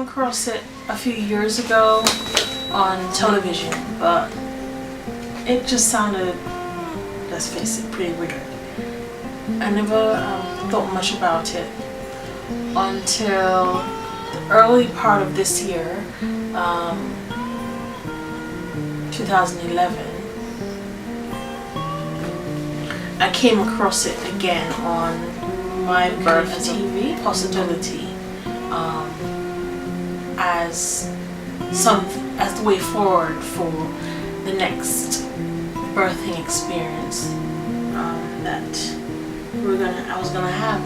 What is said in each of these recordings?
Across it a few years ago on television, but it just sounded, let's face it, pretty weird. I never thought much about it until the early part of this year, 2011. I came across it again on MacLeod TV, possibility. As the way forward for the next birthing experience that I was gonna have.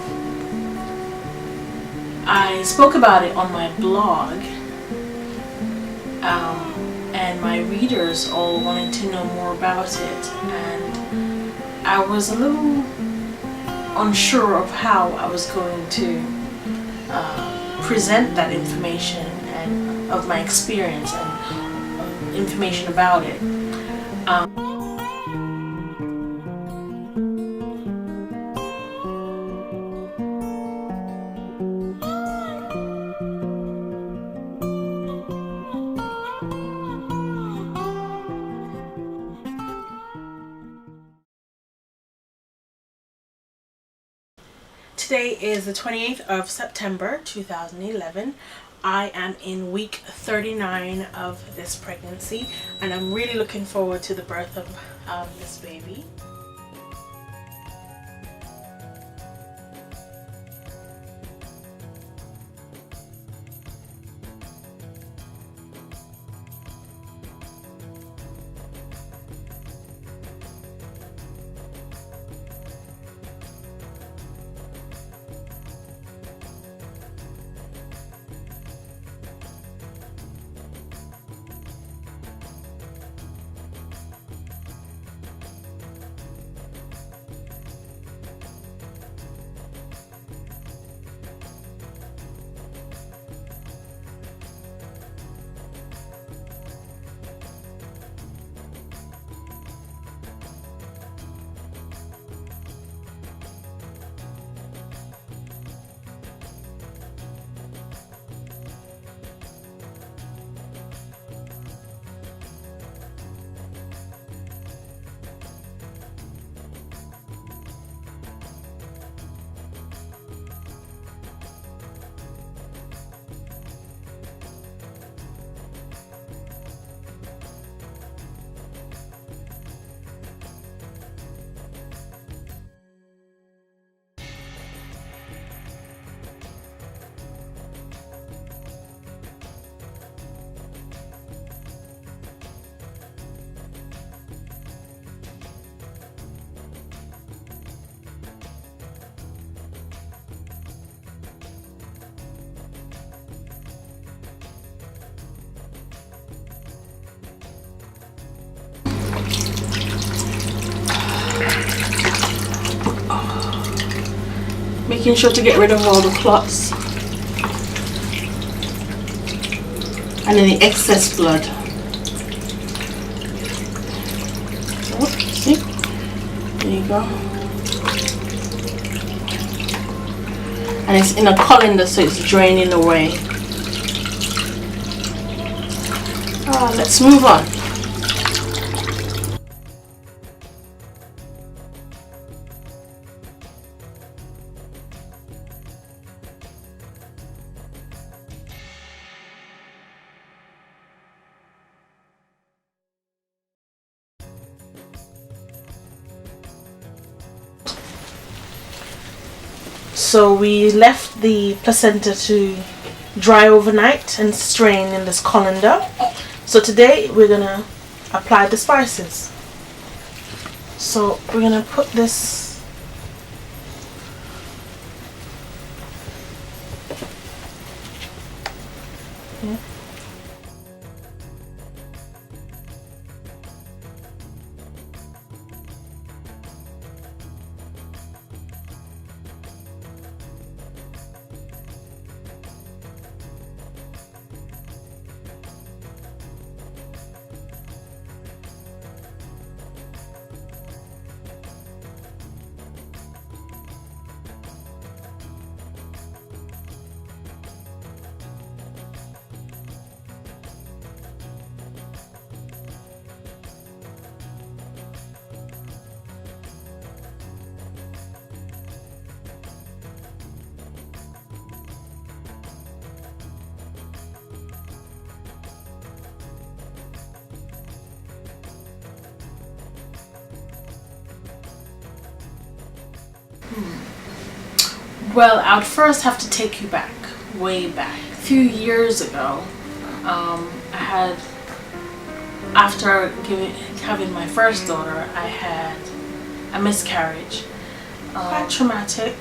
I spoke about it on my blog, and my readers all wanted to know more about it, and I was a little unsure of how I was going to present that information and of my experience and information about it. Today is the 28th of September 2011. I am in week 39 of this pregnancy, and I'm really looking forward to the birth of this baby. Making sure to get rid of all the clots and then the excess blood. So, see? There you go. And it's in a colander, so it's draining away. Let's move on. So we left the placenta to dry overnight and strain in this colander. So today we're gonna apply the spices. So we're gonna put this here. Well, I would first have to take you back, way back. A few years ago, I had, after having my first daughter, I had a miscarriage. Quite traumatic,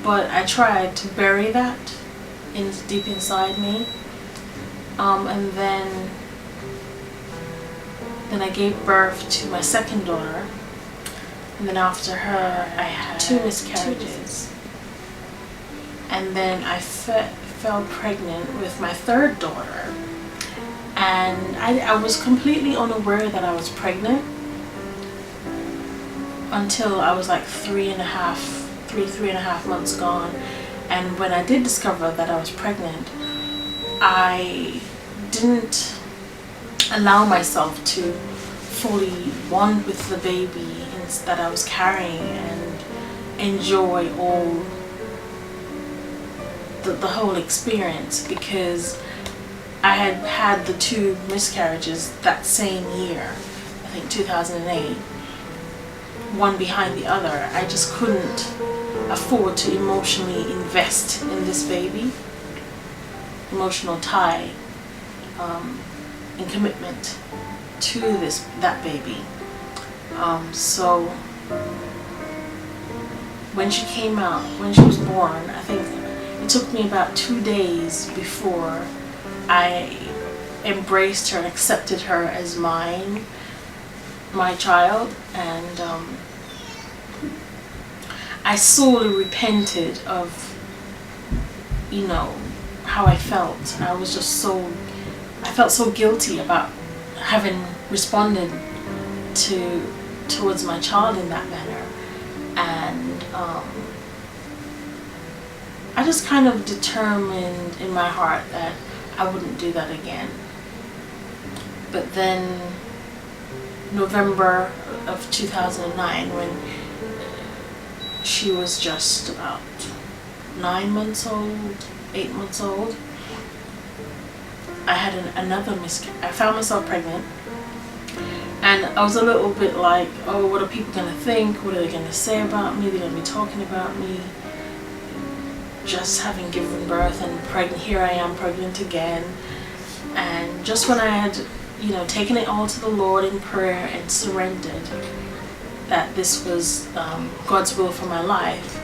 but I tried to bury that deep inside me. And then I gave birth to my second daughter. And then after her, I had 2 miscarriages. And then I fell pregnant with my third daughter. And I was completely unaware that I was pregnant until I was like 3.5 months gone. And when I did discover that I was pregnant, I didn't allow myself to fully bond with the baby that I was carrying and enjoy all the whole experience, because I had had the 2 miscarriages that same year, I think 2008, one behind the other. I just couldn't afford to emotionally invest in this baby, emotional tie and commitment to that baby. So when she came out, when she was born, I think it took me about 2 days before I embraced her and accepted her as my child. And I sorely repented of, how I felt. I felt so guilty about having responded towards my child in that manner. And I just kind of determined in my heart that I wouldn't do that again. But then November of 2009, when she was just about 9 months old, 8 months old, I had another miscarriage. I found myself pregnant. And I was a little bit like, oh, what are people going to think? What are they going to say about me? They're going to be talking about me just having given birth and pregnant. Here I am, pregnant again. And just when I had, taken it all to the Lord in prayer and surrendered that this was God's will for my life,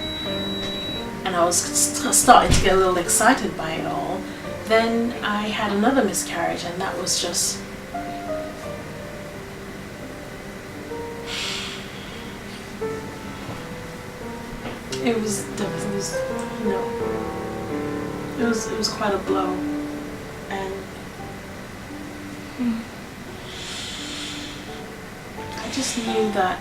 and I was starting to get a little excited by it all, then I had another miscarriage, and that was just... It was quite a blow, and I just knew that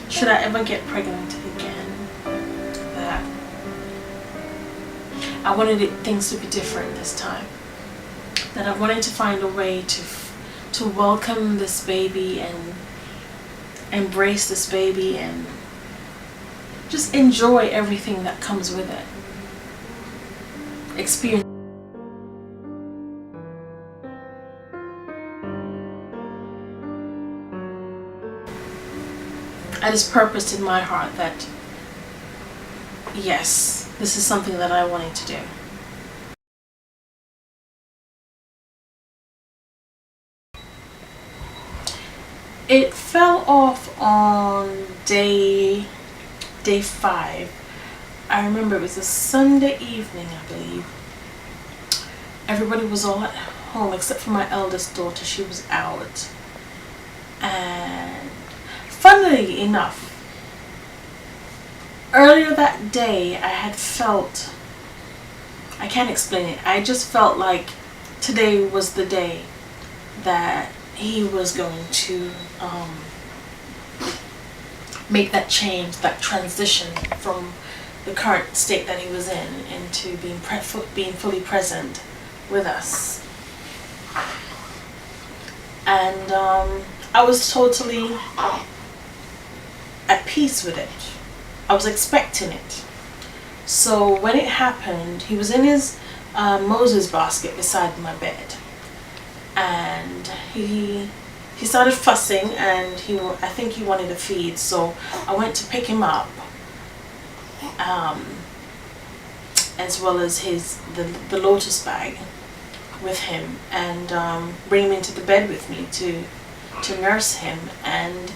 should I ever get pregnant again, that I wanted things to be different this time, that I wanted to find a way to welcome this baby and embrace this baby and just enjoy everything that comes with it. Experience. I just purposed in my heart that yes, this is something that I wanted to do. It fell off on day 5. I remember it was a Sunday evening, I believe. Everybody was all at home except for my eldest daughter. She was out. And funnily enough, earlier that day I had felt, I can't explain it, I just felt like today was the day that he was going to make that change, that transition from the current state that he was in into being fully present with us. And I was totally at peace with it. I was expecting it. So when it happened, he was in his Moses basket beside my bed, and he started fussing, and I think he wanted a feed. So I went to pick him up, as well as the Lotus bag with him, and bring him into the bed with me to nurse him. And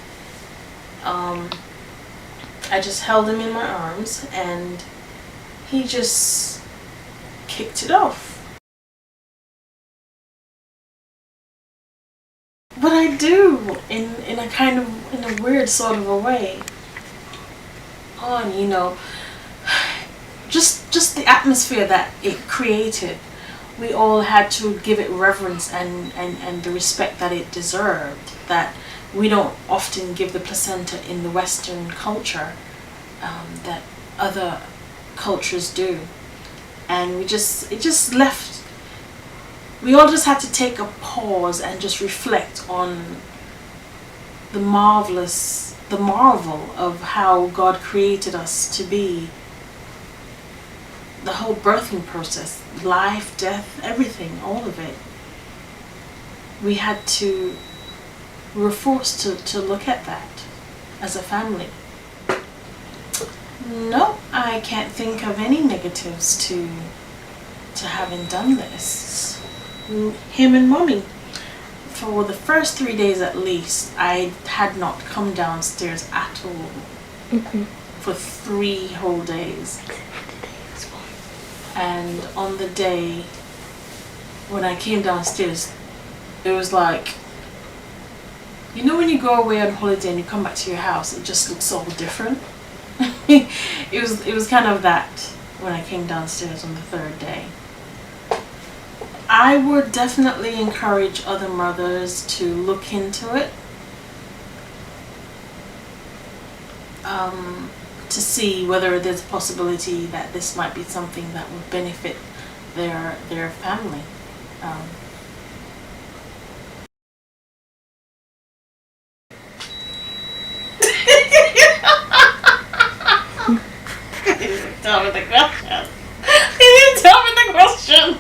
I just held him in my arms, and he just kicked it off. But I do, in a weird sort of a way. Just the atmosphere that it created. We all had to give it reverence and the respect that it deserved, that we don't often give the placenta in the Western culture, that other cultures do. And it just left, we all just had to take a pause and just reflect on the marvel of how God created us to be. The whole birthing process, life, death, everything, all of it. We were forced to look at that as a family. No, I can't think of any negatives to having done this. Him and Mommy, for the first 3 days at least, I had not come downstairs at all. For 3 whole days. And on the day when I came downstairs, it was like, you know when you go away on holiday and you come back to your house, it just looks all different. It was kind of that when I came downstairs on the 3rd day. I would definitely encourage other mothers to look into it, to see whether there's a possibility that this might be something that would benefit their family. Tell me the question. He didn't tell me the question.